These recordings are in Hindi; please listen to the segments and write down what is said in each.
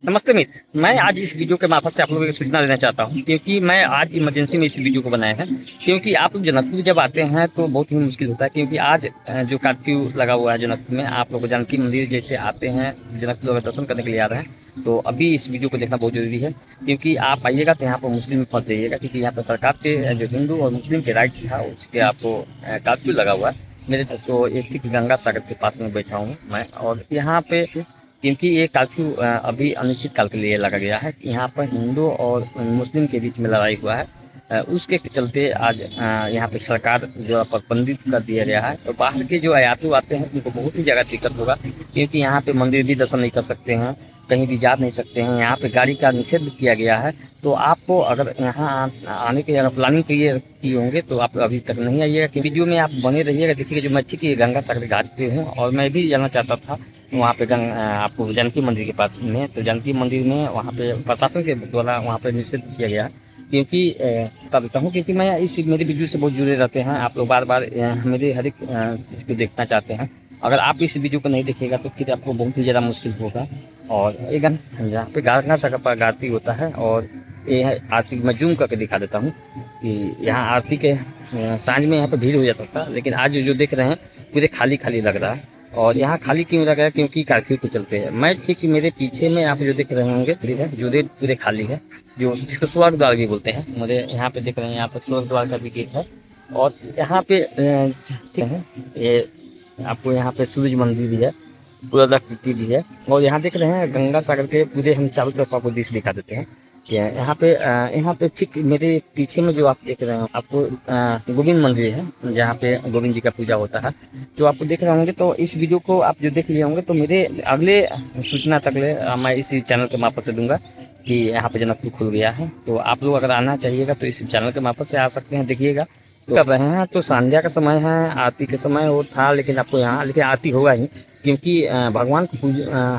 नमस्ते मित्र। मैं आज इस वीडियो के मार्फत से आप लोगों को सूचना देना चाहता हूं क्योंकि मैं आज इमरजेंसी में इस वीडियो को बनाया है। क्योंकि आप लोग जनकपुर जब आते हैं तो बहुत ही मुश्किल होता है क्योंकि आज जो कर्फ्यू लगा हुआ है जनकपुर में, आप लोग जानकी मंदिर जैसे आते हैं जनकपुर अगर दर्शन करने के लिए आ रहे हैं तो अभी इस वीडियो को देखना बहुत जरूरी है। क्योंकि आप आइएगा तो यहाँ पर मुस्लिम में फंस जाइएगा क्योंकि यहाँ पर सरकार के जो हिंदू और मुस्लिम के राइट था उसके आपको कर्फ्यू लगा हुआ है। मेरे तो एक ठीक गंगा सागर के पास में बैठा हूँ मैं, और यहाँ पे क्योंकि ये कर्फ्यू अभी अनिश्चित काल के लिए लगा गया है। यहाँ पर हिंदू और मुस्लिम के बीच में लड़ाई हुआ है, उसके चलते आज यहाँ पे सरकार जो प्रतिबंधित कर दिया गया है। तो बाहर के जो यात्रु आते हैं उनको बहुत ही ज़्यादा दिक्कत होगा क्योंकि यहाँ पे मंदिर भी दर्शन नहीं कर सकते हैं, कहीं भी जा नहीं सकते हैं। यहाँ पे गाड़ी का निषेध किया गया है। तो आपको अगर यहाँ आने की अगर प्लानिंग किए होंगे तो आप अभी तक नहीं आइएगा कि वीडियो में आप बने रहिएगा। देखिएगा जो मैं ठीक गंगा सागर घाट पे हूँ और मैं भी जाना चाहता था वहाँ पे आपको जानकी मंदिर के पास में। तो जानकी मंदिर में वहाँ पे प्रशासन के द्वारा वहाँ पे निषेध किया गया क्योंकि बता देता हूँ क्योंकि मैं इस मेरे वीडियो से बहुत जुड़े रहते हैं। आप लोग बार बार मेरे हर एक चीज़ को देखना चाहते हैं। अगर आप इस वीडियो को नहीं देखिएगा तो फिर आपको बहुत ही ज़्यादा मुश्किल होगा। और एक जहाँ पे गंगा सागर पर आरती होता है और ये आरती मैं जूम करके दिखा देता हूँ कि यहाँ आरती के सांझ में यहाँ पे भीड़ हो जाता था, लेकिन आज जो देख रहे हैं पूरे खाली खाली लग रहा है। और यहाँ खाली क्यों लग रहा है? क्योंकि कर्फ्यू के चलते है। मैं ठीक मेरे पीछे में आप जो देख रहे होंगे जो देर पूरे खाली है, जो जिसको स्वर्ग द्वार भी बोलते हैं। मुझे यहाँ पे देख रहे हैं, यहाँ पर स्वर्ग द्वार का भी गेट है। और यहाँ पे ठीक है, ये आपको यहाँ पे सूरज मंदिर भी है, पुराकृति भी है। और यहाँ देख रहे हैं गंगा सागर के पूरे हम चारों तरफ आपको दृश्य दिखा देते हैं कि यहाँ पे ठीक मेरे पीछे में जो आप देख रहे हैं आपको गोविंद मंदिर है जहाँ पे गोविंद जी का पूजा होता है। जो आपको देख रहे होंगे तो इस वीडियो को आप जो देख लिए होंगे तो मेरे अगले सूचना तक मैं इसी चैनल के मार्फत से दूंगा कि यहाँ पे जनकपुर खुल गया है। तो आप लोग अगर आना चाहिएगा तो इस चैनल के मार्फत से आ सकते हैं। देखिएगा तो कर रहे हैं तो संध्या का समय है, आरती के समय वो था, लेकिन आपको यहाँ लेकिन आरती होगा ही क्योंकि भगवान को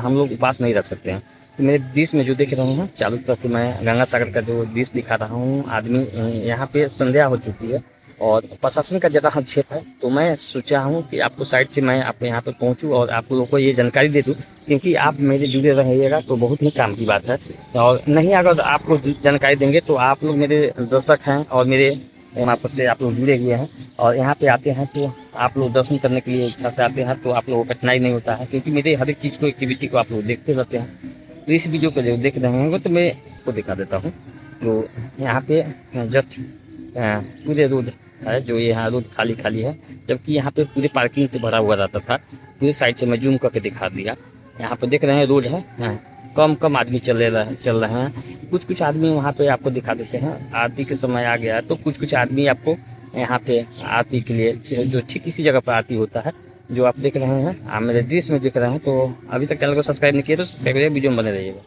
हम लोग उपास नहीं रख सकते हैं। तो मेरे दृश्य में जो देख रहे हैं चारों तरफ मैं गंगा सागर का जो दृश्य दिखा रहा हूँ, आदमी यहाँ पे संध्या हो चुकी है और प्रशासन का ज़्यादा हस्तक्षेप है। तो मैं सोचा हूँ कि आपको साइड से मैं आपके यहाँ पे पहुँचूँ और आप लोगों को ये जानकारी दे दूँ क्योंकि आप मेरे जुड़े रहिएगा तो बहुत ही काम की बात है। और नहीं अगर आपको जानकारी देंगे तो आप लोग मेरे दर्शक हैं और मेरे आपस से आप लोग जुड़े हुए हैं और यहाँ पे आते हैं तो आप लोग दर्शन करने के लिए इच्छा से आते हैं तो आप लोगों को कठिनाई नहीं होता है क्योंकि मेरे हर एक चीज़ को एक्टिविटी को आप लोग देखते रहते हैं। तो इस वीडियो को जो देख रहे होंगे तो मैं आपको दिखा देता हूँ। तो यहाँ पे जस्ट पूरे रोड है, जो यहाँ रोड खाली खाली है, जबकि यहाँ पे पूरे पार्किंग से भरा हुआ रहता था। पूरे साइड से मैं जूम करके दिखा दिया। यहाँ पे देख रहे हैं रोड है, कम आदमी चल रहे हैं। कुछ आदमी वहाँ पे आपको दिखा देते हैं। आरती के समय आ गया तो कुछ आदमी आपको यहाँ पे आरती के लिए जो ठीक इसी जगह पर आरती होता है जो आप देख रहे हैं, आप मेरे दृश्य में देख रहे हैं। तो अभी तक चैनल को सब्सक्राइब नहीं किया तो सब्सक्राइब करिए, वीडियो में बने रहिएगा।